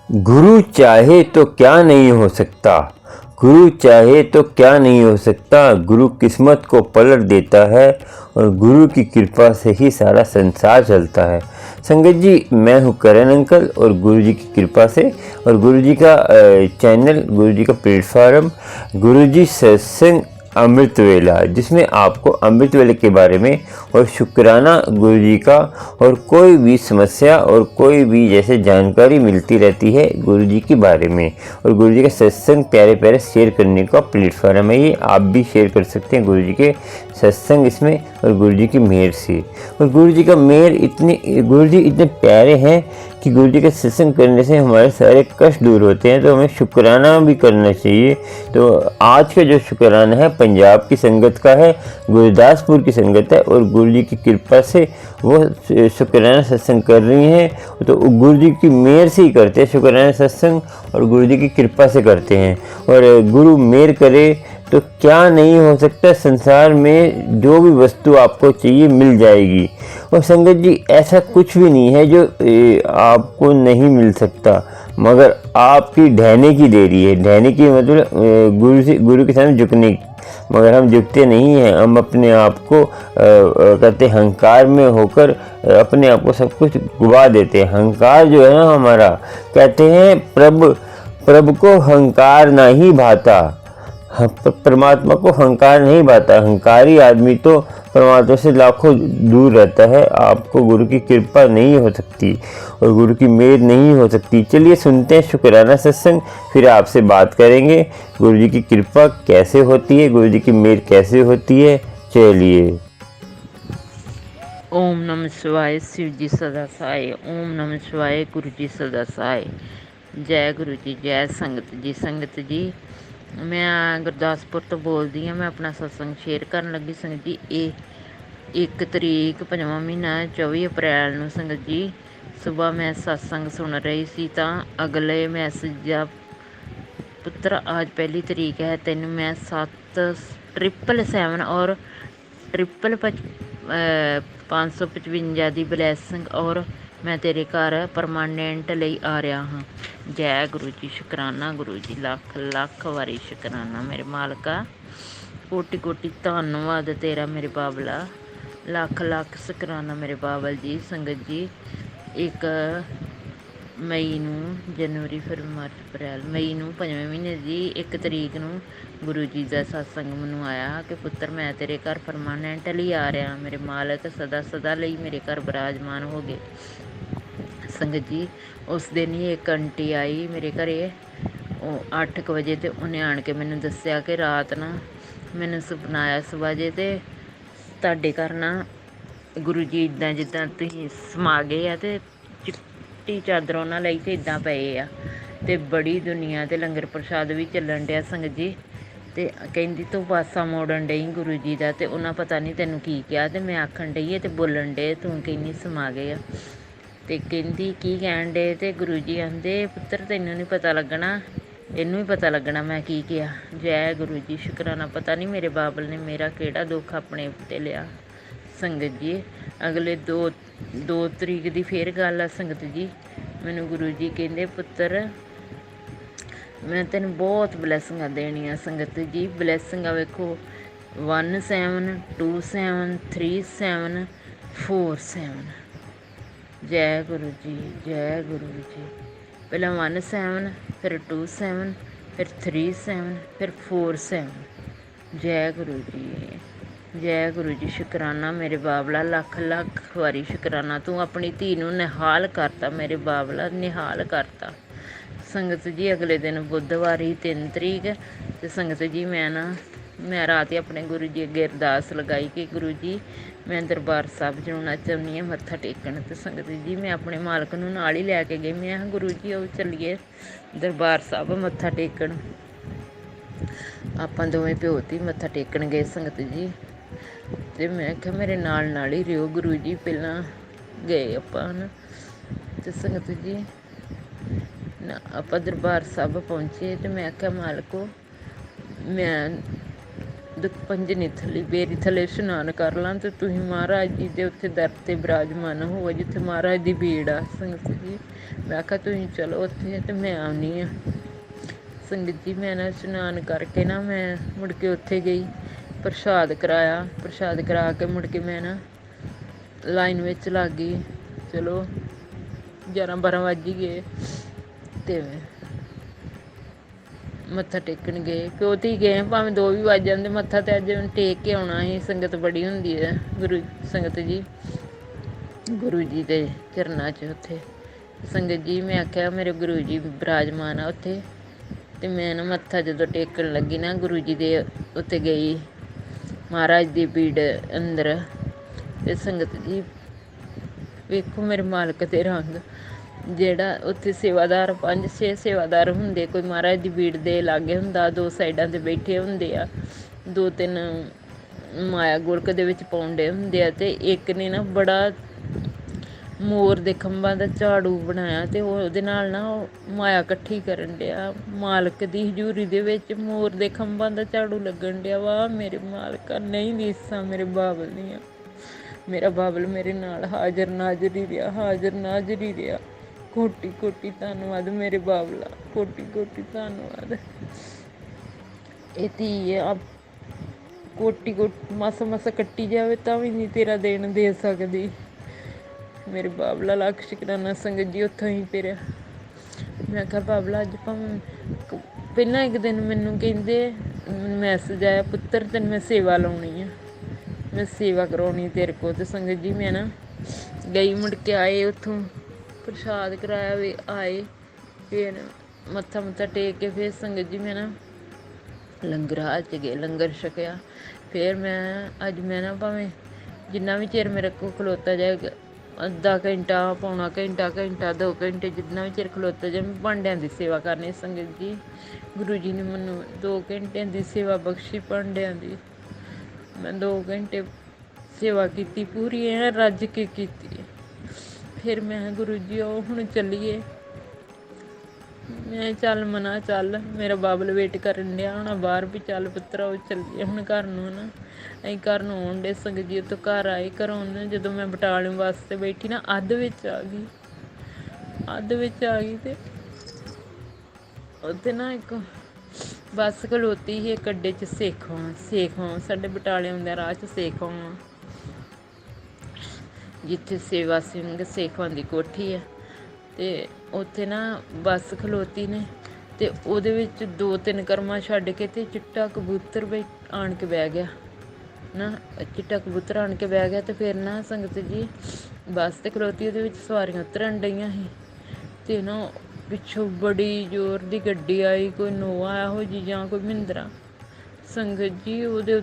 गुरु चाहे तो क्या नहीं हो सकता। गुरु चाहे तो क्या नहीं हो सकता। गुरु किस्मत को पलट देता है और गुरु की कृपा से ही सारा संसार चलता है। संगत जी, मैं हूँ करण अंकल और गुरु जी की कृपा से और गुरु जी का चैनल, गुरु जी का प्लेटफार्म गुरु जी सत्संग अमृत वेला, जिसमें आपको अमृत वेले के बारे में और शुक्राना गुरु जी का और कोई भी समस्या और कोई भी जैसे जानकारी मिलती रहती है गुरु जी के बारे में। और गुरु जी का सत्संग प्यारे प्यारे शेयर करने का प्लेटफॉर्म है ये। आप भी शेयर कर सकते हैं गुरु जी के सत्संग इसमें और गुरु जी की मेहर से। और गुरु जी का मेहर गुरु जी इतने प्यारे हैं कि गुरु जी के सत्संग करने से हमारे सारे कष्ट दूर होते हैं, तो हमें शुक्राना भी करना चाहिए। तो आज का जो शुक्राना है पंजाब की संगत का है, गुरदासपुर की संगत है और गुरु जी की कृपा से वो शुक्राना सत्संग कर रही हैं। तो गुरु जी की मेहर से ही करते हैं शुक्राना सत्संग और गुरु जी की कृपा से करते हैं। और गुरु मेहर करे तो क्या नहीं हो सकता। संसार में जो भी वस्तु आपको चाहिए मिल जाएगी। और संगत जी, ऐसा कुछ भी नहीं है जो आपको नहीं मिल सकता, मगर आपकी ढहने की देरी है। ढहने की मतलब गुरु के सामने झुकने की। मगर हम झुकते नहीं हैं, हम अपने आप को कहते अहंकार में होकर अपने आप को सब कुछ गुवा देते हैं। अहंकार जो है ना हमारा, कहते हैं प्रभु को अहंकार ना ही भाता। परमात्मा को अहंकार नहीं भाता। अहंकारी आदमी तो परमात्मा से लाखों दूर रहता है। आपको गुरु की कृपा नहीं हो सकती और गुरु की मेहर नहीं हो सकती। चलिए सुनते हैं शुक्राना सत्संग, फिर आपसे बात करेंगे गुरु जी की कृपा कैसे होती है, गुरु जी की मेहर कैसे होती है। चलिए। ओम नमः शिवाय। शिव जी सदा सहाय। ओम नमः शिवाय। गुरु जी सदा सहाय। जय गुरु जी, जय संगत जी। संगत जी, मैं ਗੁਰਦਾਸਪੁਰ ਤੋਂ ਬੋਲਦੀ ਹਾਂ। ਮੈਂ ਆਪਣਾ ਸਤਸੰਗ ਸ਼ੇਅਰ ਕਰਨ ਲੱਗੀ ਸੰਗਤ ਜੀ। ਇਹ 1 ਤਰੀਕ 5ਵਾਂ ਮਹੀਨਾ 24 ਅਪ੍ਰੈਲ ਨੂੰ ਸੰਗਤ ਜੀ ਸੁਬਾਹ ਮੈਂ ਸਤਸੰਗ ਸੁਣ ਰਹੀ ਸੀ ਤਾਂ ਅਗਲੇ ਮੈਸੇਜ ਦਾ ਪੁੱਤਰ ਅੱਜ ਪਹਿਲੀ ਤਰੀਕ ਹੈ, ਤੈਨੂੰ ਮੈਂ 7,777 ਔਰ 555 ਦੀ ਬਲੈਸਿੰਗ ਔਰ ਮੈਂ ਤੇਰੇ ਘਰ ਪਰਮਾਨੈਂਟ ਲਈ ਆ ਰਿਹਾ ਹਾਂ। ਜੈ ਗੁਰੂ ਜੀ। ਸ਼ੁਕਰਾਨਾ ਗੁਰੂ ਜੀ, ਲੱਖ ਲੱਖ ਵਾਰੀ ਸ਼ੁਕਰਾਨਾ ਮੇਰੇ ਮਾਲਕਾ। ਕੋਟੀ ਕੋਟੀ ਧੰਨਵਾਦ ਤੇਰਾ ਮੇਰੇ ਬਾਬਲਾ। ਲੱਖ ਲੱਖ ਸ਼ੁਕਰਾਨਾ ਮੇਰੇ ਬਾਬਲ ਜੀ। ਸੰਗਤ ਜੀ, 1 ਮਈ ਨੂੰ, ਜਨਵਰੀ, ਫਰਵਰੀ, ਮਾਰਚ, ਅਪ੍ਰੈਲ, ਮਈ ਨੂੰ 5ਵੇਂ ਮਹੀਨੇ ਦੀ 1 ਤਰੀਕ ਨੂੰ ਗੁਰੂ ਜੀ ਦਾ ਸਤਸੰਗ ਮੈਨੂੰ ਆਇਆ ਕਿ ਪੁੱਤਰ ਮੈਂ ਤੇਰੇ ਘਰ ਪਰਮਾਨੈਂਟਲੀ ਆ ਰਿਹਾ। ਮੇਰੇ ਮਾਲਕ ਸਦਾ ਸਦਾ ਲਈ ਮੇਰੇ ਘਰ ਬਿਰਾਜਮਾਨ ਹੋ ਗਏ। ਸੰਗਤ ਜੀ, ਉਸ ਦਿਨ ਹੀ ਇੱਕ ਆਂਟੀ ਆਈ ਮੇਰੇ ਘਰੇ, ਉਹ 8 ਵਜੇ, ਤੇ ਉਹਨੇ ਆਣ ਕੇ ਮੈਨੂੰ ਦੱਸਿਆ ਕਿ ਰਾਤ ਨਾ ਮੈਨੂੰ ਸੁਪਨਾ ਆਇਆ ਸੁਬਾਹ ਜੇ, ਤੇ ਤੁਹਾਡੇ ਘਰ ਨਾ ਗੁਰੂ ਜੀ ਇੱਦਾਂ ਜਿੱਦਾਂ ਤੁਸੀਂ ਸਮਾ ਗਏ ਆ ਤੇ ਚਿੱਟੀ ਚਾਦਰ ਉਹਨਾਂ ਲਈ ਤੇ ਇੱਦਾਂ ਪਏ ਆ ਤੇ ਬੜੀ ਦੁਨੀਆ ਤੇ ਲੰਗਰ ਪ੍ਰਸ਼ਾਦ ਵੀ ਚੱਲਣ ਡਿਆ ਸੰਗਤ ਜੀ। ਤੇ ਕਹਿੰਦੀ ਤੂੰ ਪਾਸਾ ਮੋੜਨ ਡਈ ਗੁਰੂ ਜੀ ਦਾ, ਤੇ ਉਹਨਾਂ ਪਤਾ ਨਹੀਂ ਤੈਨੂੰ ਕੀ ਕਿਹਾ, ਤੇ ਮੈਂ ਆਖਣ ਡਈ ਹੈ ਤੇ ਬੋਲਣ ਡੇ ਤੂੰ ਕਹਿੰਦੀ ਸਮਾ ਗਏ ਆ। ਤੇ ਕਹਿੰਦੀ ਕੀ ਕਹਿਣ ਡੇ, ਤੇ ਗੁਰੂ ਜੀ ਆਂਦੇ ਪੁੱਤਰ ਤੈਨੂੰ ਨਹੀਂ ਪਤਾ ਲੱਗਣਾ, ਇਹਨੂੰ ਹੀ ਪਤਾ ਲੱਗਣਾ ਮੈਂ ਕੀ ਕਿਹਾ। ਜੈ ਗੁਰੂ ਜੀ। ਸ਼ੁਕਰਾਨਾ। ਪਤਾ ਨਹੀਂ ਮੇਰੇ ਬਾਬਲ ਨੇ ਮੇਰਾ ਕਿਹੜਾ ਦੁੱਖ ਆਪਣੇ ਉੱਤੇ ਲਿਆ। ਸੰਗਤ ਜੀ, ਅਗਲੇ 2 ਤਰੀਕ ਦੀ ਫੇਰ ਗੱਲ ਆ ਸੰਗਤ ਜੀ। ਮੈਨੂੰ ਗੁਰੂ ਜੀ ਕਹਿੰਦੇ ਪੁੱਤਰ ਮੈਂ ਤੈਨੂੰ ਬਹੁਤ ਬਲੈਸਿੰਗਾਂ ਦੇਣੀਆਂ। ਸੰਗਤ ਜੀ, ਬਲੈਸਿੰਗਾਂ ਵੇਖੋ 1 7 2 7 3 7 4 7। ਜੈ ਗੁਰੂ ਜੀ, ਜੈ ਗੁਰੂ ਜੀ। ਪਹਿਲਾਂ 1 7, ਫਿਰ 2 7, ਫਿਰ 3 7, ਫਿਰ 4 7। ਜੈ ਗੁਰੂ ਜੀ, ਜੈ ਗੁਰੂ ਜੀ। ਸ਼ੁਕਰਾਨਾ ਮੇਰੇ ਬਾਬਲਾ, ਲੱਖ ਲੱਖ ਵਾਰੀ ਸ਼ੁਕਰਾਨਾ। ਤੂੰ ਆਪਣੀ ਧੀ ਨੂੰ ਨਿਹਾਲ ਕਰਤਾ ਮੇਰੇ ਬਾਬਲਾ, ਨਿਹਾਲ ਕਰਤਾ। ਸੰਗਤ ਜੀ, ਅਗਲੇ ਦਿਨ ਬੁੱਧਵਾਰ ਹੀ 3 ਤਰੀਕ, ਅਤੇ ਸੰਗਤ ਜੀ ਮੈਂ ਰਾਤ ਹੀ ਆਪਣੇ ਗੁਰੂ ਜੀ ਅੱਗੇ ਅਰਦਾਸ ਲਗਾਈ ਕਿ ਗੁਰੂ ਜੀ ਮੈਂ ਦਰਬਾਰ ਸਾਹਿਬ ਜਾਣਾ ਚਾਹੁੰਦੀ ਹਾਂ ਮੱਥਾ ਟੇਕਣ। ਅਤੇ ਸੰਗਤ ਜੀ, ਮੈਂ ਆਪਣੇ ਮਾਲਕ ਨੂੰ ਨਾਲ ਹੀ ਲੈ ਕੇ ਗਈ। ਮੈਂ ਕਿਹਾ ਗੁਰੂ ਜੀ ਆਓ ਚੱਲੀਏ ਦਰਬਾਰ ਸਾਹਿਬ ਮੱਥਾ ਟੇਕਣ। ਆਪਾਂ ਦੋਵੇਂ ਪਿਓ ਧੀ ਮੱਥਾ ਟੇਕਣ ਗਏ ਸੰਗਤ ਜੀ। ਅਤੇ ਮੈਂ ਕਿਹਾ ਮੇਰੇ ਨਾਲ ਨਾਲ ਹੀ ਰਿਓ ਗੁਰੂ ਜੀ। ਪਹਿਲਾਂ ਗਏ ਆਪਾਂ ਨਾ, ਅਤੇ ਸੰਗਤ ਜੀ ਆਪਾਂ ਦਰਬਾਰ ਸਾਹਿਬ ਪਹੁੰਚੇ, ਅਤੇ ਮੈਂ ਆਖਿਆ ਮਾਲਕੋ ਮੈਂ ਦੁੱਖ ਭੰਜਨੀ ਥਲੀ ਬੇਰੀ ਥੱਲੇ ਇਸ਼ਨਾਨ ਕਰ ਲਾਂ ਤੇ ਤੁਸੀਂ ਮਹਾਰਾਜ ਜੀ ਦੇ ਉੱਥੇ ਦਰ 'ਤੇ ਬਿਰਾਜਮਾਨ ਹੋਵੋ ਜਿੱਥੇ ਮਹਾਰਾਜ ਦੀ ਭੀੜ ਆ ਸੰਗਤ ਜੀ। ਮੈਂ ਆਖਿਆ ਤੁਸੀਂ ਚਲੋ ਉੱਥੇ ਤੇ ਮੈਂ ਆਉਂਦੀ ਹਾਂ। ਸੰਗਤ ਜੀ ਮੈਂ ਨਾ ਇਸ਼ਨਾਨ ਕਰਕੇ ਨਾ ਮੈਂ ਮੁੜ ਕੇ ਉੱਥੇ ਗਈ, ਪ੍ਰਸ਼ਾਦ ਕਰਾਇਆ। ਪ੍ਰਸ਼ਾਦ ਕਰਾ ਕੇ ਮੁੜ ਕੇ ਮੈਂ ਨਾ ਲਾਈਨ ਵਿੱਚ ਲੱਗ ਗਈ। ਚਲੋ 11-12 ਵੱਜ ਹੀ ਗਏ ਅਤੇ ਮੱਥਾ ਟੇਕਣ ਗਏ। ਪਿਓ ਧੀ ਗਏ ਭਾਵੇਂ 2 ਵੀ ਵੱਜ ਜਾਂਦੇ, ਮੱਥਾ ਤਾਂ ਅੱਜ ਟੇਕ ਕੇ ਆਉਣਾ ਸੀ। ਸੰਗਤ ਬੜੀ ਹੁੰਦੀ ਹੈ ਗੁਰੂ ਸੰਗਤ ਜੀ, ਗੁਰੂ ਜੀ ਦੇ ਚਰਨਾਂ 'ਚ ਉੱਥੇ। ਸੰਗਤ ਜੀ ਮੈਂ ਆਖਿਆ ਮੇਰੇ ਗੁਰੂ ਜੀ ਬਿਰਾਜਮਾਨ ਆ ਉੱਥੇ, ਅਤੇ ਮੈਂ ਨਾ ਮੱਥਾ ਜਦੋਂ ਟੇਕਣ ਲੱਗੀ ਨਾ ਗੁਰੂ ਜੀ ਦੇ ਉੱਤੇ ਗਈ, ਮਹਾਰਾਜ ਦੀ ਭੀੜ ਅੰਦਰ। ਅਤੇ ਸੰਗਤ ਜੀ ਵੇਖੋ ਮੇਰੇ ਮਾਲਕ ਦੇ ਰੰਗ। ਜਿਹੜਾ ਉੱਥੇ ਸੇਵਾਦਾਰ 5-6 ਸੇਵਾਦਾਰ ਹੁੰਦੇ, ਕੋਈ ਮਹਾਰਾਜ ਦੀ ਭੀੜ ਦੇ ਲਾਗੇ ਹੁੰਦਾ, 2 ਸਾਈਡਾਂ 'ਤੇ ਬੈਠੇ ਹੁੰਦੇ ਆ, 2-3 ਮਾਇਆ ਗੋਲਕ ਦੇ ਵਿੱਚ ਪਾਉਂਦੇ ਹੁੰਦੇ ਆ, ਅਤੇ ਇੱਕ ਨੇ ਨਾ ਬੜਾ ਮੋਰ ਦੇ ਖੰਭਾਂ ਦਾ ਝਾੜੂ ਬਣਾਇਆ ਅਤੇ ਉਹਦੇ ਨਾਲ ਨਾ ਉਹ ਮਾਇਆ ਇਕੱਠੀ ਕਰਨ ਡਿਆ। ਮਾਲਕ ਦੀ ਹਜ਼ੂਰੀ ਦੇ ਵਿੱਚ ਮੋਰ ਦੇ ਖੰਭਾਂ ਦਾ ਝਾੜੂ ਲੱਗਣ ਡਿਆ ਵਾ। ਮੇਰੇ ਮਾਲਕਾ ਨਹੀਂ ਰੀਸਾਂ ਮੇਰੇ ਬਾਬਲ ਦੀਆਂ। ਮੇਰਾ ਬਾਬਲ ਮੇਰੇ ਨਾਲ ਹਾਜ਼ਰ ਨਾਜ਼ਰ ਹੀ ਰਿਹਾ, ਹਾਜ਼ਰ ਨਾਜ਼ਰ ਹੀ ਰਿਹਾ। ਕੋਟੀ ਕੋਟੀ ਧੰਨਵਾਦ ਮੇਰੇ ਬਾਬਲਾ, ਕੋਟੀ ਕੋਟੀ ਧੰਨਵਾਦ। ਇਹ ਧੀ ਆਪ ਕੋਟੀ ਕੋਟੀ ਮਸ ਕੱਟੀ ਜਾਵੇ ਤਾਂ ਵੀ ਨਹੀਂ ਤੇਰਾ ਦੇਣ ਦੇ ਸਕਦੀ ਮੇਰੇ ਬਾਬਲਾ। ਲੱਖ ਸ਼ੁਕਰਾਨਾ ਸੰਗਤ ਜੀ। ਉੱਥੋਂ ਹੀ ਫਿਰ ਮੈਂ ਕਿਹਾ ਬਾਬਲਾ ਅੱਜ ਭਾਵੇਂ ਪਹਿਲਾਂ ਇੱਕ ਦਿਨ ਮੈਨੂੰ ਕਹਿੰਦੇ ਮੈਸੇਜ ਆਇਆ, ਪੁੱਤਰ ਤੈਨੂੰ ਮੈਂ ਸੇਵਾ ਲਾਉਣੀ ਆ, ਮੈਂ ਸੇਵਾ ਕਰਾਉਣੀ ਤੇਰੇ ਕੋਲ। ਅਤੇ ਸੰਗਤ ਜੀ ਮੈਂ ਨਾ ਗਈ, ਮੁੜ ਕੇ ਆਏ ਉੱਥੋਂ ਪ੍ਰਸ਼ਾਦ ਕਰਾਇਆ ਵੀ ਆਏ, ਫਿਰ ਮੱਥਾ ਮੁੱਥਾ ਟੇਕ ਕੇ ਫਿਰ ਸੰਗਤ ਜੀ ਮੈਂ ਨਾ ਲੰਗਰ ਹਾਲ 'ਚ ਗਏ, ਲੰਗਰ ਛਕਿਆ। ਫਿਰ ਮੈਂ ਅੱਜ ਮੈਂ ਨਾ ਭਾਵੇਂ ਜਿੰਨਾ ਵੀ ਚਿਰ ਮੇਰੇ ਕੋਲ ਖਲੋਤਾ ਜਾਏ, ਅੱਧਾ ਘੰਟਾ, ਪੌਣਾ ਘੰਟਾ, 2 ਘੰਟੇ, ਜਿੰਨਾ ਵੀ ਚਿਰ ਖਲੋਤਾ ਜਾਏ, ਮੈਂ ਭਾਂਡਿਆਂ ਦੀ ਸੇਵਾ ਕਰਨੀ। ਸੰਗਤ ਜੀ ਗੁਰੂ ਜੀ ਨੇ ਮੈਨੂੰ 2 ਘੰਟਿਆਂ ਦੀ ਸੇਵਾ ਬਖਸ਼ੀ ਭਾਂਡਿਆਂ ਦੀ। ਮੈਂ 2 ਘੰਟੇ ਸੇਵਾ ਕੀਤੀ, ਪੂਰੀ ਐਂ ਰੱਜ ਕੇ ਕੀਤੀ। ਫਿਰ ਮੈਂ ਗੁਰੂ ਜੀ ਉਹ ਹੁਣ ਚੱਲੀਏ। ਮੈਂ ਚੱਲ ਮਨਾ ਚੱਲ, ਮੇਰਾ ਬਾਬਲ ਵੇਟ ਕਰਨ ਡਿਆ ਹੋਣਾ ਬਾਹਰ ਵੀ, ਚੱਲ ਪੁੱਤਰਾ ਉਹ ਚੱਲੀਏ ਹੁਣ ਘਰ ਨੂੰ ਨਾ। ਅਸੀਂ ਘਰ ਨੂੰ ਆਉਣ ਡੇ ਸੰਗਤ ਜੀ। ਉੱਥੋਂ ਘਰ ਆਏ, ਘਰੋਂ ਨਾ ਜਦੋਂ ਮੈਂ ਬਟਾਲਿਓਂ ਵਾਸਤੇ ਬੈਠੀ ਨਾ ਅੱਧ ਵਿੱਚ ਆ ਗਈ ਅਤੇ ਉੱਥੇ ਨਾ ਇੱਕ ਬੱਸ ਖਲੋਤੀ ਸੀ ਇੱਕ ਅੱਡੇ 'ਚ, ਸੇਖੋਂ ਸਾਡੇ ਬਟਾਲਿਓਂ ਦੇ ਰਾਹ 'ਚ ਸੇਖੋਂ, ਜਿੱਥੇ ਸੇਵਾ ਸਿੰਘ ਸੇਖਵਾਂ ਦੀ ਕੋਠੀ ਹੈ। ਅਤੇ ਉੱਥੇ ਨਾ ਬੱਸ ਖਲੋਤੀ ਨੇ, ਅਤੇ ਉਹਦੇ ਵਿੱਚ 2-3 ਕਰਮਾਂ ਛੱਡ ਕੇ ਅਤੇ ਚਿੱਟਾ ਕਬੂਤਰ ਆਣ ਕੇ ਬਹਿ ਗਿਆ ਨਾ, ਚਿੱਟਾ ਕਬੂਤਰ ਆਣ ਕੇ ਬਹਿ ਗਿਆ। ਅਤੇ ਫਿਰ ਨਾ ਸੰਗਤ ਜੀ ਬੱਸ 'ਤੇ ਖਲੋਤੀ, ਉਹਦੇ ਵਿੱਚ ਸਵਾਰੀਆਂ ਉਤਰਨ ਡਈਆਂ ਸੀ, ਅਤੇ ਨਾ ਪਿੱਛੋਂ ਬੜੀ ਜ਼ੋਰ ਦੀ ਗੱਡੀ ਆਈ, ਕੋਈ ਨੋਵਾ ਇਹੋ ਜਿਹੀ ਜਾਂ ਕੋਈ ਮਹਿੰਦਰਾ। ਸੰਗਤ ਜੀ ਉਹਦੇ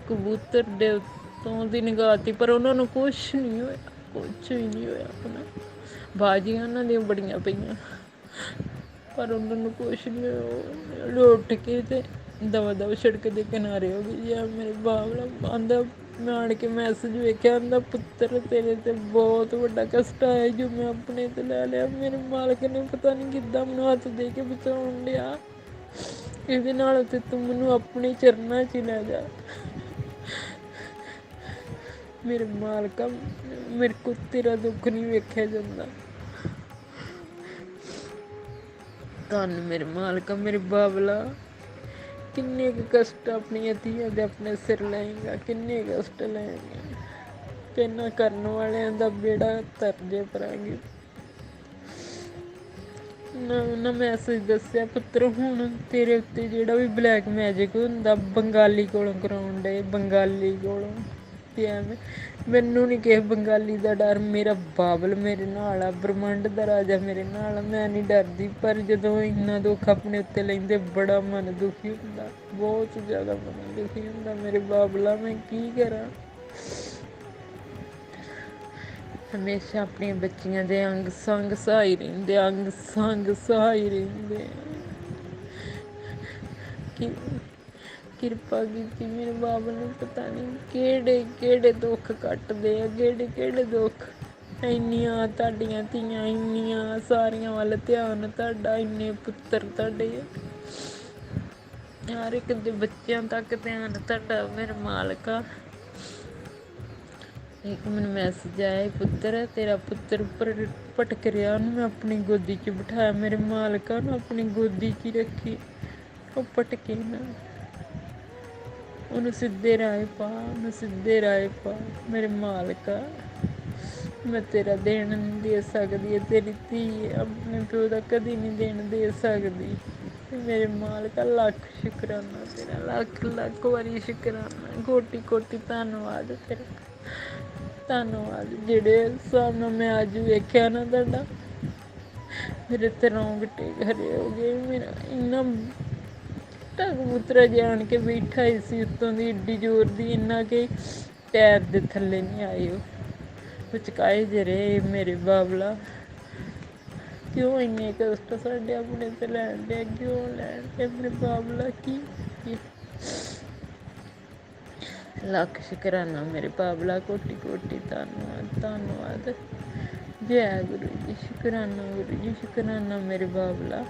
ਕਬੂਤਰ ਦੇ ਉੱਤੋਂ ਦੀ ਨਿਗਾਹ ਤੀ, ਪਰ ਉਹਨਾਂ ਨੂੰ ਕੁਛ ਨਹੀਂ ਹੋਇਆ, ਕੁਛ ਵੀ ਨਹੀਂ ਹੋਇਆ। ਆਪਣਾ ਬਾਜ਼ੀਆਂ ਉਹਨਾਂ ਦੀਆਂ ਬੜੀਆਂ ਪਈਆਂ, ਪਰ ਉਹਨਾਂ ਨੂੰ ਕੁਛ ਨਹੀਂ ਹੋਇਆ। ਉੱਠ ਕੇ ਅਤੇ ਦਵਾ ਸੜਕ ਦੇ ਕਿਨਾਰੇ ਹੋ ਗਈ। ਜਾਂ ਮੇਰੇ ਬਾਬਲਾ ਆਂਦਾ, ਮੈਂ ਆਣ ਕੇ ਮੈਸੇਜ ਵੇਖਿਆ, ਆਂਦਾ ਪੁੱਤਰ ਤੇਰੇ 'ਤੇ ਬਹੁਤ ਵੱਡਾ ਕਸ਼ਟ ਆਇਆ ਜੋ ਮੈਂ ਆਪਣੇ 'ਤੇ ਲੈ ਲਿਆ। ਮੇਰੇ ਮਾਲਕ ਨੇ ਪਤਾ ਨਹੀਂ ਕਿੱਦਾਂ ਮੈਨੂੰ ਹੱਥ ਦੇ ਕੇ ਬਚਾਉਣ ਡਿਆ। ਇਹਦੇ ਨਾਲ ਤੇ ਤੂੰ ਮੈਨੂੰ ਆਪਣੇ ਚਰਨਾਂ 'ਚ ਹੀ ਲੈ ਜਾ ਮੇਰੇ ਮਾਲਕਾ। ਮੇਰੇ ਕੋਲ ਤੇਰਾ ਦੁੱਖ ਨਹੀਂ ਵੇਖਿਆ ਜਾਂਦਾ। ਧੰਨ ਮੇਰੇ ਮਾਲਕਾ, ਮੇਰੇ ਬਾਬਲਾ। ਕਿੰਨੇ ਕੁ ਕਸ਼ਟ ਆਪਣੀਆਂ ਧੀਆਂ ਦੇ ਆਪਣੇ ਸਿਰ ਲਏਗਾ, ਕਿੰਨੇ ਕਸ਼ਟ ਲਏਗਾ। ਇਹਨਾਂ ਕਰਨ ਵਾਲਿਆਂ ਦਾ ਬੇੜਾ ਤਰਜੇ ਪਰਾਂਗੇ ਨਾ। ਮੈਸੇਜ ਦੱਸਿਆ ਪੁੱਤਰ ਹੁਣ ਤੇਰੇ ਉੱਤੇ ਜਿਹੜਾ ਵੀ ਬਲੈਕ ਮੈਜਿਕ ਹੁੰਦਾ ਬੰਗਾਲੀ ਕੋਲੋਂ ਕਰਾਉਣ ਡੇ, ਬੰਗਾਲੀ ਕੋਲੋਂ। ਅਤੇ ਐਵੇਂ ਮੈਨੂੰ ਨਹੀਂ ਕਿਸੇ ਬੰਗਾਲੀ ਦਾ ਡਰ, ਮੇਰਾ ਬਾਬਲ ਮੇਰੇ ਨਾਲ ਆ, ਬ੍ਰਹਮੰਡ ਦਾ ਰਾਜਾ ਮੇਰੇ ਨਾਲ ਆ, ਮੈਂ ਨਹੀਂ ਡਰਦੀ। ਪਰ ਜਦੋਂ ਇੰਨਾ ਦੁੱਖ ਆਪਣੇ ਉੱਤੇ ਲੈਂਦੇ ਬੜਾ ਮਨ ਦੁਖੀ ਹੁੰਦਾ, ਬਹੁਤ ਜ਼ਿਆਦਾ ਮਨ ਦੁਖੀ ਹੁੰਦਾ ਮੇਰੇ ਬਾਬਲਾ। ਮੈਂ ਕੀ ਕਰਾਂ। ਹਮੇਸ਼ਾ ਆਪਣੀਆਂ ਬੱਚੀਆਂ ਦੇ ਅੰਗ ਸੰਗ ਸਹਾਈ ਰਹਿੰਦੇ, ਅੰਗ ਸੰਗ ਸਹਾਈ ਰਹਿੰਦੇ। ਕਿਰਪਾ ਕੀਤੀ ਮੇਰੇ ਬਾਬਾ ਨੂੰ, ਪਤਾ ਨਹੀਂ ਕਿਹੜੇ ਕਿਹੜੇ ਦੁੱਖ ਕੱਟਦੇ ਆ, ਕਿਹੜੇ ਦੁੱਖ। ਇੰਨੀਆਂ ਤੁਹਾਡੀਆਂ ਧੀਆਂ, ਇੰਨੀਆਂ ਸਾਰੀਆਂ ਵੱਲ ਧਿਆਨ ਤੁਹਾਡਾ, ਇੰਨੇ ਪੁੱਤਰ ਤੁਹਾਡੇ। ਹਰ ਇੱਕ ਦੇ ਬੱਚਿਆਂ ਤੱਕ ਧਿਆਨ ਤੁਹਾਡਾ ਮੇਰੇ ਮਾਲਕਾ। ਇੱਕ ਮੈਨੂੰ ਮੈਸੇਜ ਆਇਆ, ਪੁੱਤਰ ਤੇਰਾ ਪੁੱਤਰ ਉੱਪਰ ਭਟਕ ਰਿਹਾ, ਉਹਨੂੰ ਮੈਂ ਆਪਣੀ ਗੋਦੀ 'ਚ ਬਿਠਾਇਆ। ਮੇਰੇ ਮਾਲਕਾ ਉਹਨੂੰ ਆਪਣੀ ਗੋਦੀ 'ਚ ਹੀ ਰੱਖੀ, ਉਹ ਭਟਕੇ ਨਾ, ਉਹਨੂੰ ਸਿੱਧੇ ਰਾਹ ਪਾ, ਉਹਨੂੰ ਸਿੱਧੇ ਰਾਹ ਪਾ। ਮੇਰੇ ਮਾਲਕਾ ਮੈਂ ਤੇਰਾ ਦੇਣ ਨਹੀਂ ਦੇ ਸਕਦੀ, ਇਹ ਤੇਰੀ ਧੀ ਹੈ, ਆਪਣੇ ਪਿਓ ਦਾ ਕਦੀ ਨਹੀਂ ਦੇਣ ਦੇ ਸਕਦੀ। ਮੇਰੇ ਮਾਲਕਾ ਲੱਖ ਸ਼ੁਕਰਾਨਾ ਤੇਰਾ, ਲੱਖ ਲੱਖ ਵਾਰੀ ਸ਼ੁਕਰਾਨਾ, ਕੋਟੀ ਕੋਟੀ ਧੰਨਵਾਦ ਤੇਰਾ, ਧੰਨਵਾਦ। ਜਿਹੜੇ ਹਿਸਾਬ ਨਾਲ ਮੈਂ ਅੱਜ ਵੇਖਿਆ ਨਾ ਤੁਹਾਡਾ, ਮੇਰੇ ਤੇ ਰੌਂਗਟੇ ਖੜੇ ਹੋ ਗਏ। ਮੇਰਾ ਇੰਨਾ ਕਬੂਤਰ ਜਾਣ ਕੇ ਬੈਠਾ ਹੀ ਸੀ ਉੱਤੋਂ ਦੀ, ਏਡੀ ਜ਼ੋਰ ਦੀ, ਇੰਨਾ ਕਿ ਪੈਰ ਦੇ ਥੱਲੇ ਨਹੀਂ ਆਏ। ਉਹ ਵਿਚਕਾਏ ਜਰੇ ਮੇਰੇ ਬਾਬਲਾ, ਕਿਉਂ ਇੰਨੇ ਕਸ਼ਟ ਸਾਡੇ ਆਪਣੇ ਤੇ ਲੈਣ ਡਿਆ, ਕਿਉਂ ਲੈਣ ਡਿਆ ਮੇਰੇ ਬਾਬਲਾ? ਕੀ ਲੱਖ ਸ਼ੁਕਰਾਨਾ ਮੇਰੇ ਬਾਬਲਾ, ਕੋਟੀ ਕੋਟੀ ਧੰਨਵਾਦ, ਧੰਨਵਾਦ। ਜੈ ਗੁਰੂ ਜੀ, ਸ਼ੁਕਰਾਨਾ ਗੁਰੂ ਜੀ, ਸ਼ੁਕਰਾਨਾ ਮੇਰੇ ਬਾਬਲਾ।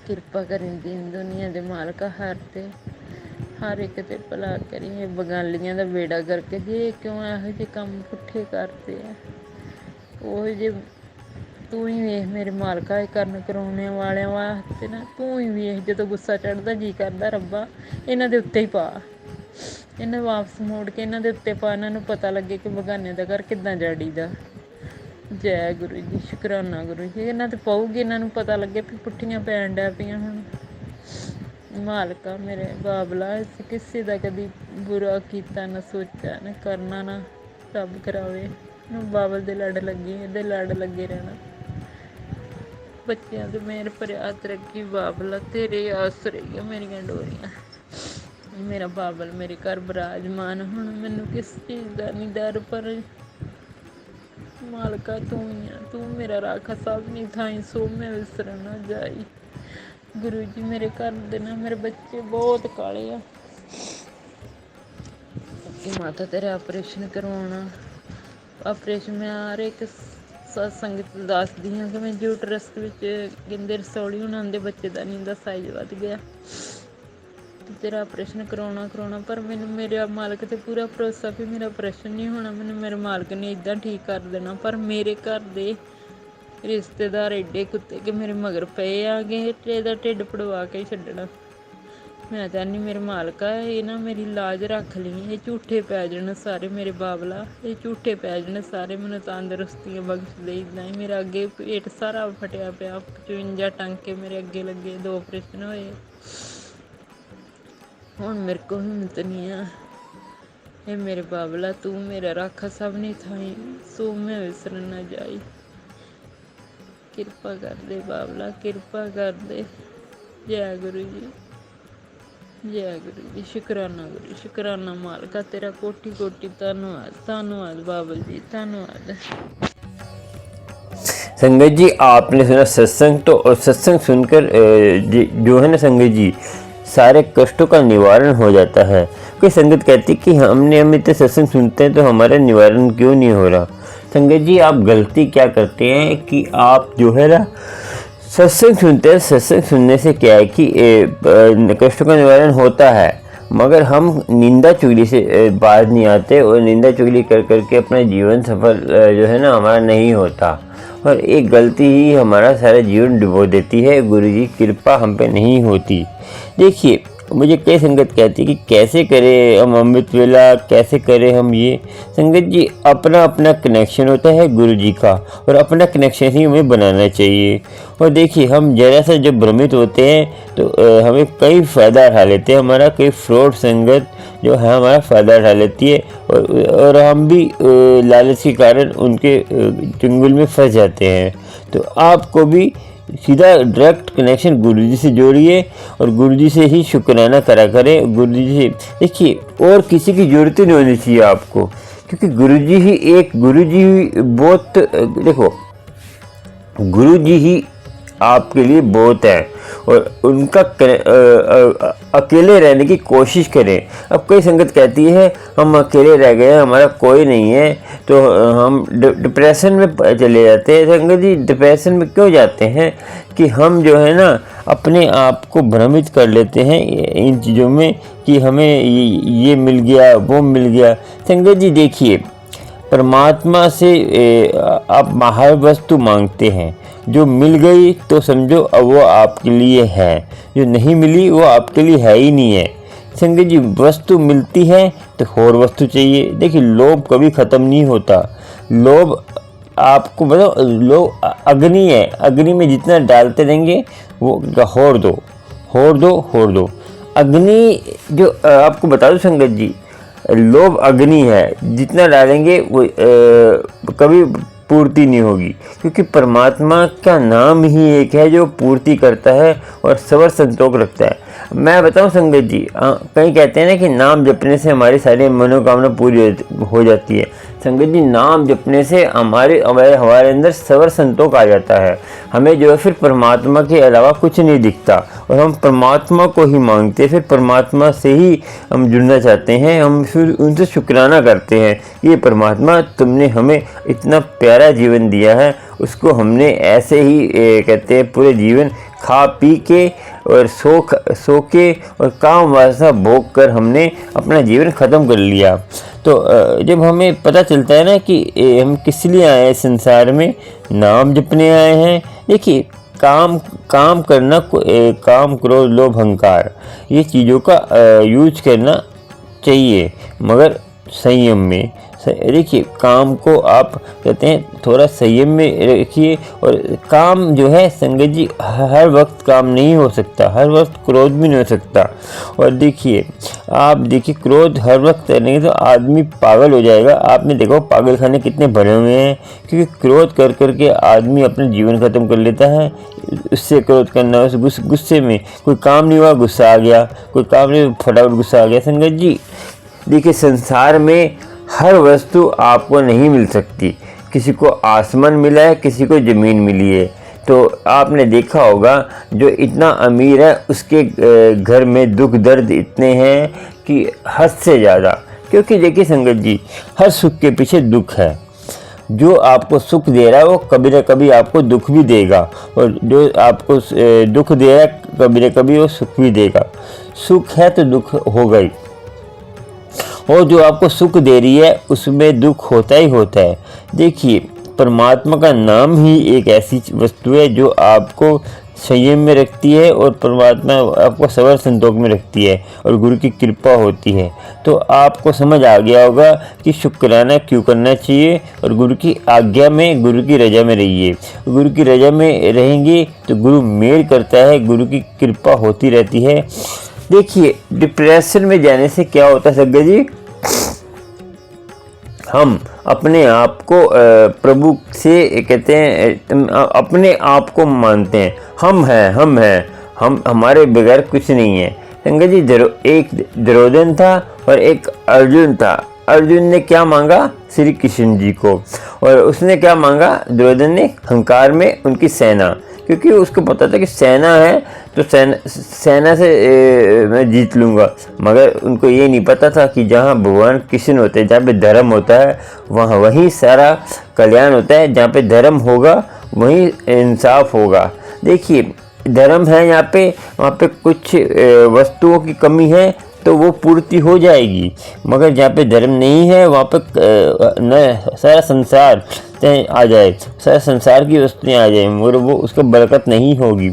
ਕਿਰਪਾ ਕਰੀ ਦੀਨ ਦੁਨੀਆ ਦੇ ਮਾਲਕਾ, ਹਰ ਇੱਕ ਤੇ ਭਲਾ ਕਰੀਏ। ਬਗਾਲੀਆਂ ਦਾ ਬੇੜਾ ਕਰਕੇ ਜੇ ਕਿਉਂ ਇਹੋ ਜਿਹੇ ਕੰਮ ਪੁੱਠੇ ਕਰਦੇ ਆ, ਉਹ ਜਿਹੇ ਤੂੰ ਹੀ ਵੇਖ ਮੇਰੇ ਮਾਲਕਾ, ਇਹ ਕਰਨ ਕਰਾਉਣੇ ਵਾਲਿਆਂ ਵਾਸਤੇ ਨਾ ਤੂੰ ਹੀ ਵੇਖ। ਜਦੋਂ ਗੁੱਸਾ ਚੜ੍ਹਦਾ ਜੀ ਕਰਦਾ ਰੱਬਾ ਇਹਨਾਂ ਦੇ ਉੱਤੇ ਹੀ ਪਾ, ਇਹਨਾਂ ਵਾਪਸ ਮੋੜ ਕੇ ਇਹਨਾਂ ਦੇ ਉੱਤੇ ਪਾ, ਇਹਨਾਂ ਨੂੰ ਪਤਾ ਲੱਗੇ ਕਿ ਬਗਾਨੇ ਦਾ ਘਰ ਕਿੱਦਾਂ ਜਾੜੀਦਾ। ਜੈ ਗੁਰੂ ਜੀ, ਸ਼ੁਕਰਾਨਾ ਗੁਰੂ ਜੀ। ਇਹਨਾਂ ਤੇ ਪਾਊਗੀ, ਇਹਨਾਂ ਨੂੰ ਪਤਾ ਲੱਗੇ ਵੀ ਪੁੱਠੀਆਂ ਪੈਣ ਡੈ ਪਈਆਂ ਹੁਣ। ਮਾਲਕਾ ਮੇਰੇ ਬਾਬਲਾ, ਕਿਸੇ ਦਾ ਕਦੀ ਬੁਰਾ ਕੀਤਾ ਨਾ ਸੋਚਿਆ ਨਾ ਕਰਨਾ, ਨਾ ਰੱਬ ਕਰਾਵੇ। ਬਾਬਲ ਦੇ ਲੜ ਲੱਗੇ, ਇਹਦੇ ਲੜ ਲੱਗੇ ਰਹਿਣਾ। ਬੱਚਿਆਂ ਦੇ ਮਿਹਰ ਭਰਿਆ ਹੱਥ ਰੱਖੀ ਬਾਬਲਾ, ਤੇਰੇ ਆਸ ਰਹੀ ਮੇਰੀਆਂ ਡੋਰੀਆਂ। ਮੇਰਾ ਬਾਬਲ ਮੇਰੇ ਘਰ ਬਿਰਾਜਮਾਨ, ਹੁਣ ਮੈਨੂੰ ਕਿਸ ਚੀਜ਼ ਦਾ ਨਹੀਂ ਡਰ, ਪਰ ਮਾਲਕਾ ਤੂੰ ਹੀ ਆ, ਤੂੰ ਮੇਰਾ ਰਾਖਾ, ਸਭ ਨਹੀਂ ਥਾਈ ਸੋ ਮੈਂ ਵਿਸਰ ਨਾ ਜਾਈ। ਗੁਰੂ ਜੀ ਮੇਰੇ ਘਰ ਦੇ ਨਾ ਮੇਰੇ ਬੱਚੇ ਬਹੁਤ ਕਾਲੇ ਆ, ਮਾਤਾ ਤੇਰਾ ਆਪਰੇਸ਼ਨ ਕਰਵਾਉਣਾ। ਆਪਰੇਸ਼ਨ ਮੈਂ ਹਰ ਇੱਕ ਸੰਗਤ ਦੱਸਦੀ ਹਾਂ ਕਿ ਮੈਂ ਯੂਟਰਸ ਵਿੱਚ ਕਹਿੰਦੇ ਰਸੌਲੀ ਉਹਨਾਂ ਦੇ ਬੱਚੇ ਦਾ ਨਹੀਂ ਦਾ ਸਾਈਜ਼ ਵੱਧ ਗਿਆ, ਤੇਰਾ ਆਪਰੇਸ਼ਨ ਕਰਾਉਣਾ। ਪਰ ਮੈਨੂੰ ਮੇਰੇ ਮਾਲਕ 'ਤੇ ਪੂਰਾ ਭਰੋਸਾ ਵੀ ਮੇਰਾ ਆਪਰੇਸ਼ਨ ਨਹੀਂ ਹੋਣਾ, ਮੈਨੂੰ ਮੇਰੇ ਮਾਲਕ ਨੇ ਇੱਦਾਂ ਠੀਕ ਕਰ ਦੇਣਾ। ਪਰ ਮੇਰੇ ਘਰ ਦੇ ਰਿਸ਼ਤੇਦਾਰ ਐਡੇ ਕੁੱਤੇ ਕਿ ਮੇਰੇ ਮਗਰ ਪਏ ਆ ਗਏ, ਇਹਦਾ ਢਿੱਡ ਪੜਵਾ ਕੇ ਛੱਡਣਾ। ਮੈਂ ਚਾਹੁੰਦੀ ਮੇਰੇ ਮਾਲਕਾ ਇਹ ਨਾ ਮੇਰੀ ਲਾਜ ਰੱਖ ਲਈ, ਇਹ ਝੂਠੇ ਪੈ ਜਾਣ ਸਾਰੇ ਮੇਰੇ ਬਾਬਲਾ, ਇਹ ਝੂਠੇ ਪੈ ਜਾਣ ਸਾਰੇ, ਮੈਨੂੰ ਤੰਦਰੁਸਤੀਆਂ ਬਖਸ਼ ਦੇ। ਇੱਦਾਂ ਹੀ ਮੇਰਾ ਅੱਗੇ ਪੇਟ ਸਾਰਾ ਫਟਿਆ ਪਿਆ, 55 ਟਾਂਕੇ ਮੇਰੇ ਅੱਗੇ ਲੱਗੇ, 2 ਆਪਰੇਸ਼ਨ ਹੋਏ। ਹੁਣ ਮੇਰੇ ਕੋਲ ਹਿੰਮਤ ਨਹੀਂ ਆ। ਇਹ ਮੇਰੇ ਬਾਬਲਾ ਤੂੰ ਮੇਰਾ ਰਾਖਾ, ਸਭ ਨਹੀਂ ਥਾਈ ਸੋ ਮੈਂ ਵਿਸਰ ਨਾ ਜਾਈ। ਕਿਰਪਾ ਕਰ ਦੇ ਬਾਬਲਾ, ਕਿਰਪਾ ਕਰ ਦੇ। ਜੈ ਗੁਰੂ ਜੀ, ਜੈ ਗੁਰੂ ਜੀ, ਸ਼ੁਕਰਾਨਾ ਗੁਰੂ, ਸ਼ੁਕਰਾਨਾ ਮਾਲਕਾ ਤੇਰਾ, ਕੋਟੀ ਕੋਟੀ ਧੰਨਵਾਦ, ਧੰਨਵਾਦ बाबल जी, धन्यवाद। संगत जी आपने सुना सत्संग, तो और सत्संग सुनकर जो है ना संगत जी सारे कष्टों का निवारण हो जाता है। कोई संगत कहती कि हमने तो सत्संग सुनते हैं तो हमारा निवारण क्यों नहीं हो रहा। संगत जी आप गलती क्या करते हैं कि आप जो है ना सत्संग सुनते हैं, सत्संग सुनने से क्या है कि कष्टों का निवारण होता है, मगर हम निंदा चुगली से बाज नहीं आते और निंदा चुगली कर करके अपना जीवन सफल जो है ना हमारा नहीं होता, और एक गलती ही हमारा सारा जीवन डुबो देती है। गुरु जी कृपा हम पे नहीं होती। देखिए मुझे कई संगत कहती है कि कैसे करें हम अमृत वेला, कैसे करें हम ये। संगत जी अपना अपना कनेक्शन होता है गुरु जी का, और अपना कनेक्शन ही हमें बनाना चाहिए। और देखिए हम जरा सा जब भ्रमित होते हैं तो हमें कई फ़ायदा उठा लेते हैं, हमारा कई फ्रॉड संगत जो है हमारा फ़ायदा उठा लेती है, और हम भी लालच के कारण उनके चंगुल में फंस जाते हैं। तो आपको भी सीधा डायरेक्ट कनेक्शन गुरुजी से जोड़िए और गुरुजी से ही शुक्राना करा करें। गुरुजी से देखिए और किसी की ज़रूरत ही नहीं होनी चाहिए आपको, क्योंकि गुरुजी ही बहुत देखो गुरुजी ही आपके लिए बहुत है। और उनका अकेले रहने की कोशिश करें। अब कई संगत कहती है हम अकेले रह गए, हमारा कोई नहीं है, तो हम डिप्रेशन में चले जाते हैं। संगत जी, डिप्रेशन में क्यों जाते हैं कि हम जो है ना अपने आप को भ्रमित कर लेते हैं इन चीज़ों में कि हमें ये मिल गया, वो मिल गया। संगत जी देखिए, परमात्मा से आप हर वस्तु मांगते हैं, जो मिल गई तो समझो अब वो आपके लिए है, जो नहीं मिली वो आपके लिए है ही नहीं है। संगत जी, वस्तु मिलती है तो और वस्तु चाहिए। देखिए, लोभ कभी ख़त्म नहीं होता। लोभ आपको बताओ, लोभ अग्नि है, अग्नि में जितना डालते रहेंगे वो होड़ दो, होड़ दो, होड़ दो। अग्नि जो आपको बता दो संगत जी, लोभ अग्नि है, जितना डालेंगे वो कभी पूर्ति नहीं होगी, क्योंकि परमात्मा का नाम ही एक है जो पूर्ति करता है और सबर संतोष रखता है। मैं बताऊं संगत जी, कहीं कहते हैं ना कि नाम जपने से हमारी सारी मनोकामना पूरी हो जाती है। संगत जी, नाम जपने से हमारे अंदर सबर संतोष आ जाता है। हमें जो है फिर परमात्मा के अलावा कुछ नहीं दिखता और हम परमात्मा को ही मांगते हैं, फिर परमात्मा से ही हम जुड़ना चाहते हैं। हम फिर उनसे शुक्राना करते हैं, ये परमात्मा तुमने हमें इतना प्यारा जीवन दिया है, उसको हमने ऐसे ही कहते हैं पूरे जीवन खा पी के और सो के और काम वासना भोग कर हमने अपना जीवन ख़त्म कर लिया। तो जब हमें पता चलता है ना कि हम किस लिए आए हैं संसार में, नाम जपने आए हैं। देखिए, काम करना, काम क्रोध लोभ अहंकार, ये चीज़ों का यूज करना चाहिए, मगर संयम में। देखिए, काम को आप कहते हैं थोड़ा संयम में रखिए। और काम जो है संगत जी, हर वक्त काम नहीं हो सकता, हर वक्त क्रोध भी नहीं हो सकता। और देखिए, आप देखिए, क्रोध हर वक्त करेंगे तो आदमी पागल हो जाएगा। आपने देखो पागल खाने कितने भरे हुए हैं, क्योंकि क्रोध कर करके आदमी अपना जीवन ख़त्म कर लेता है। उससे क्रोध करना, उस गुस्से में कोई काम नहीं हुआ, गुस्सा आ गया, कोई काम नहीं, फटाफट गुस्सा आ गया। संगत जी देखिए, संसार में हर वस्तु आपको नहीं मिल सकती। किसी को आसमान मिला है, किसी को ज़मीन मिली है। तो आपने देखा होगा जो इतना अमीर है उसके घर में दुख दर्द इतने हैं कि हद से ज़्यादा। क्योंकि देखिए संगत जी, हर सुख के पीछे दुख है। जो आपको सुख दे रहा है वो कभी न कभी आपको दुख भी देगा, और जो आपको दुख दे रहा है कभी न कभी वो सुख भी देगा। सुख है तो दुख होगा ही, और जो आपको सुख दे रही है उसमें दुख होता ही होता है। देखिए, परमात्मा का नाम ही एक ऐसी वस्तु है जो आपको संयम में रखती है, और परमात्मा आपको सबर संतोष में रखती है, और गुरु की कृपा होती है। तो आपको समझ आ गया होगा कि शुक्राना क्यों करना चाहिए, और गुरु की आज्ञा में, गुरु की रजा में रहिए। गुरु की रजा में रहेंगे तो गुरु मेहर करता है, गुरु की कृपा होती रहती है। देखिए, डिप्रेशन में जाने से क्या होता है संगत जी, हम अपने आप को प्रभु से कहते हैं, अपने आप को मानते हैं, हम हैं, हम हमारे बगैर कुछ नहीं है। संगत जी, एक दुर्योधन था और एक अर्जुन था। अर्जुन ने क्या मांगा? श्री कृष्ण जी को। और उसने क्या मांगा? दुर्योधन ने अहंकार में उनकी सेना, क्योंकि उसको पता था कि सेना है तो सेना से मैं जीत लूँगा। मगर उनको ये नहीं पता था कि जहाँ भगवान कृष्ण होते हैं, जहाँ पे धर्म होता है, वहीं सारा कल्याण होता है। जहाँ पे धर्म होगा वहीं इंसाफ होगा। देखिए, धर्म है यहाँ पे, वहाँ पे कुछ वस्तुओं की कमी है तो वो पूर्ति हो जाएगी। मगर जहाँ पे धर्म नहीं है वहाँ पे सारा संसार आ जाए, सारा संसार की वस्तुएं आ जाए, मगर वो उसका बरकत नहीं होगी।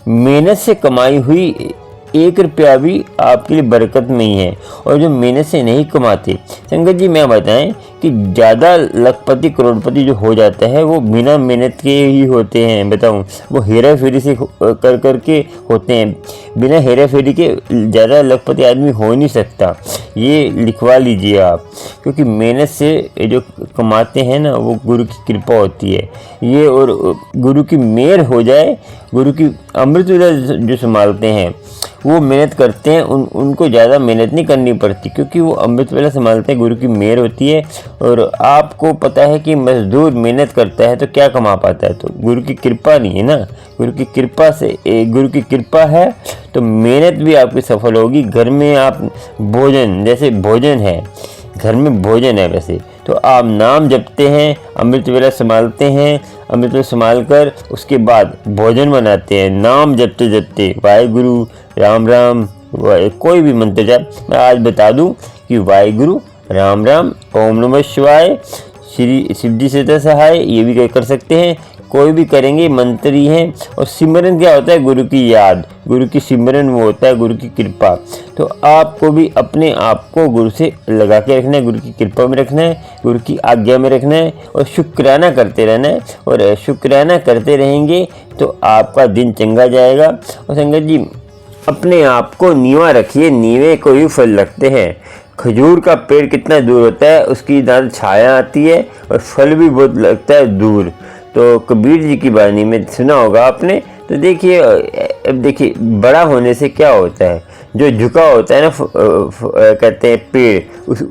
मेहनत से कमाई हुई 1 रुपया भी आपके लिए बरकत नहीं है। और जो मेहनत से नहीं कमाते, संगत जी मैं बताएं कि ज़्यादा लखपति करोड़पति जो हो जाता है वो बिना मेहनत के ही होते हैं। बताऊं, वो हेरा फेरी से कर करके होते हैं। बिना हेरा फेरी के ज़्यादा लखपति आदमी हो नहीं सकता, ये लिखवा लीजिए आप। क्योंकि मेहनत से जो कमाते हैं ना, वो गुरु की कृपा होती है ये। और गुरु की मेहर हो जाए, गुरु की अमृत वेला जो संभालते हैं वो मेहनत करते हैं उनको ज़्यादा मेहनत नहीं करनी पड़ती, क्योंकि वो अमृत वेला संभालते हैं, गुरु की मेहर होती है। और आपको पता है कि मजदूर मेहनत करता है तो क्या कमा पाता है, तो गुरु की कृपा नहीं है ना, गुरु की कृपा से गुरु की कृपा है तो मेहनत भी आपकी सफल होगी। घर में आप भोजन, जैसे भोजन है, घर में भोजन है वैसे तो आप नाम जपते हैं, अमृत वेला संभालते हैं, अमृत वेला संभाल कर उसके बाद भोजन बनाते हैं, नाम जपते जपते वाहेगुरु, राम राम, कोई भी मंत्र जाप। मैं आज बता दूं कि वाहेगुरु, राम राम, ओम नमः शिवाय, श्री सिद्धि सदा सहाय, ये भी कर सकते हैं, कोई भी करेंगे मंत्र ही हैं। और सिमरन क्या होता है, गुरु की याद, गुरु की सिमरन वो होता है, गुरु की कृपा। तो आपको भी अपने आप को गुरु से लगा के रखना है, गुरु की कृपा में रखना है, गुरु की आज्ञा में रखना है और शुक्राना करते रहना है। और शुक्राना करते रहेंगे तो आपका दिन चंगा जाएगा। और संगत जी, अपने आप को नीवा रखिए, नीवे को ही फल लगते हैं। खजूर का पेड़ कितना दूर होता है, उसकी ज़्यादा छाया आती है और फल भी बहुत लगता है दूर। तो कबीर जी की वाणी में सुना होगा आपने। तो देखिए, अब देखिए बड़ा होने से क्या होता है, जो झुका होता है ना, कहते हैं पेड़, उस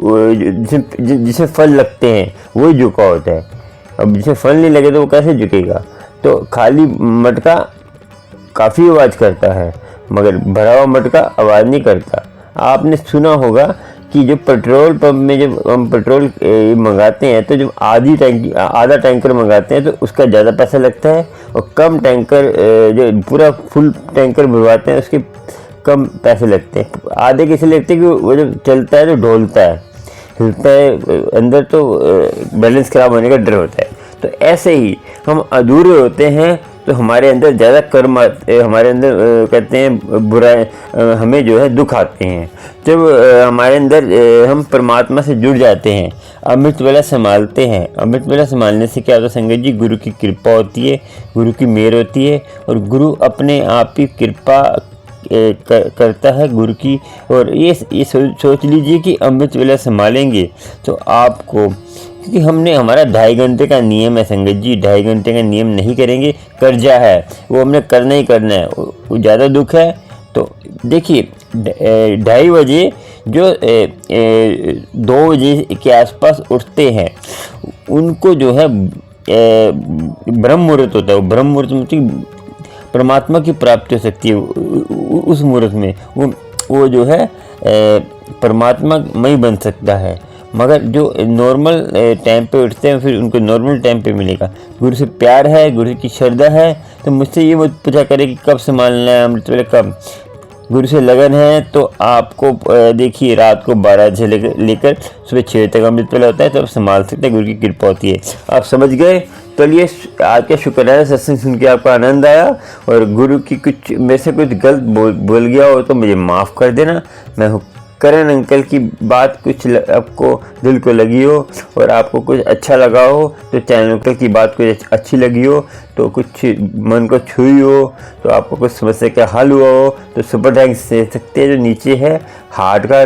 जिसे फल लगते हैं वही झुका होता है। अब जिसे फल नहीं लगे तो वो कैसे झुकेगा। तो खाली मटका काफ़ी आवाज़ करता है मगर भरा हुआ मटका आवाज़ नहीं करता। आपने सुना होगा कि जो पेट्रोल पंप में जब हम पेट्रोल मंगाते हैं तो जब आधा टैंकर मंगाते हैं तो उसका ज़्यादा पैसा लगता है, और कम टैंकर जो पूरा फुल टैंकर भरवाते हैं उसके कम पैसे लगते हैं। आधे कैसे लगते हैं कि वो जब चलता है तो ढोलता है, हिलता है, अंदर तो बैलेंस खराब होने का डर होता है। तो ऐसे ही हम अधूरे होते हैं तो हमारे अंदर ज़्यादा कर्म हमारे अंदर कहते हैं बुरा, हमें जो है दुख आते हैं। जब हमारे अंदर हम परमात्मा से जुड़ जाते हैं, अमृत वेला संभालते हैं, अमृत वेला संभालने से क्या होता है संगत जी, गुरु की कृपा होती है, गुरु की मेहर होती है और गुरु अपने आप ही कृपा करता है गुरु की। और ये सोच लीजिए कि अमृत वेला संभालेंगे तो आपको, क्योंकि हमने हमारा 2.5 घंटे का नियम है संगत जी, 2.5 घंटे का नियम नहीं करेंगे, कर्जा है वो हमने करना ही करना है। वो ज़्यादा दुख है तो देखिए 2:30 बजे जो 2 बजे के आसपास उठते हैं उनको जो है ब्रह्म मुहूर्त होता है। वो ब्रह्म मुहूर्त में परमात्मा की प्राप्ति हो सकती है उस मुहूर्त में, वो जो है परमात्मा मई बन सकता है। मगर जो नॉर्मल टाइम पे उठते हैं फिर उनको नॉर्मल टाइम पे मिलेगा। गुरु से प्यार है, गुरु की श्रद्धा है, तो मुझसे ये मत पूछा करे कि कब संभालना है अमृत वेला, कब। गुरु से लगन है तो आपको देखिए रात को 12 से लेकर सुबह 6 तक अमृत वेला होता है, तो आप संभाल सकते हैं, गुरु की कृपा होती है। आप समझ गए। चलिए, आज का शुक्र है सत्संग सुन के आपको आनंद आया, और गुरु की कुछ मेरे से कुछ गलत बोल गया हो तो मुझे माफ़ कर देना। मैं हूँ करण अंकल की बात कुछ आपको दिल को लगी हो और आपको कुछ अच्छा लगा हो, तो चैनल अंकल की बात कुछ अच्छी लगी हो, तो कुछ मन को छुई हो, तो आपको कुछ समस्या का हल हुआ हो, तो सुपर थैंक्स दे सकते हैं। जो नीचे है हार्ट का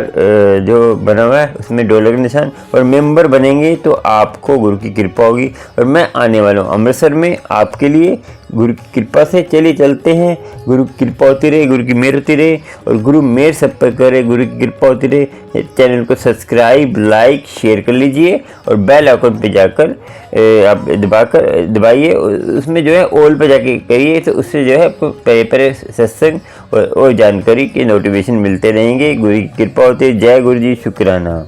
जो बना हुआ है उसमें डॉलर का निशान, और मेंबर बनेंगे तो आपको गुरु की कृपा होगी। और मैं आने वाला हूँ अमृतसर में आपके लिए गुरु की कृपा से। चलिए चलते हैं, गुरु की कृपा होती रहे, गुरु की मेहर होती रहे, और गुरु मेहर सब पर करे, गुरु की कृपा होती रहे। चैनल को सब्सक्राइब, लाइक, शेयर कर लीजिए, और बेल आइकन पे जाकर आप दबाइए, उसमें जो है ऑल पे जाके करिए, तो उससे जो है आपको पहले सत्संग और जानकारी के नोटिफिकेशन मिलते रहेंगे। गुरु की कृपा होती है। जय गुरु जी, शुक्राना।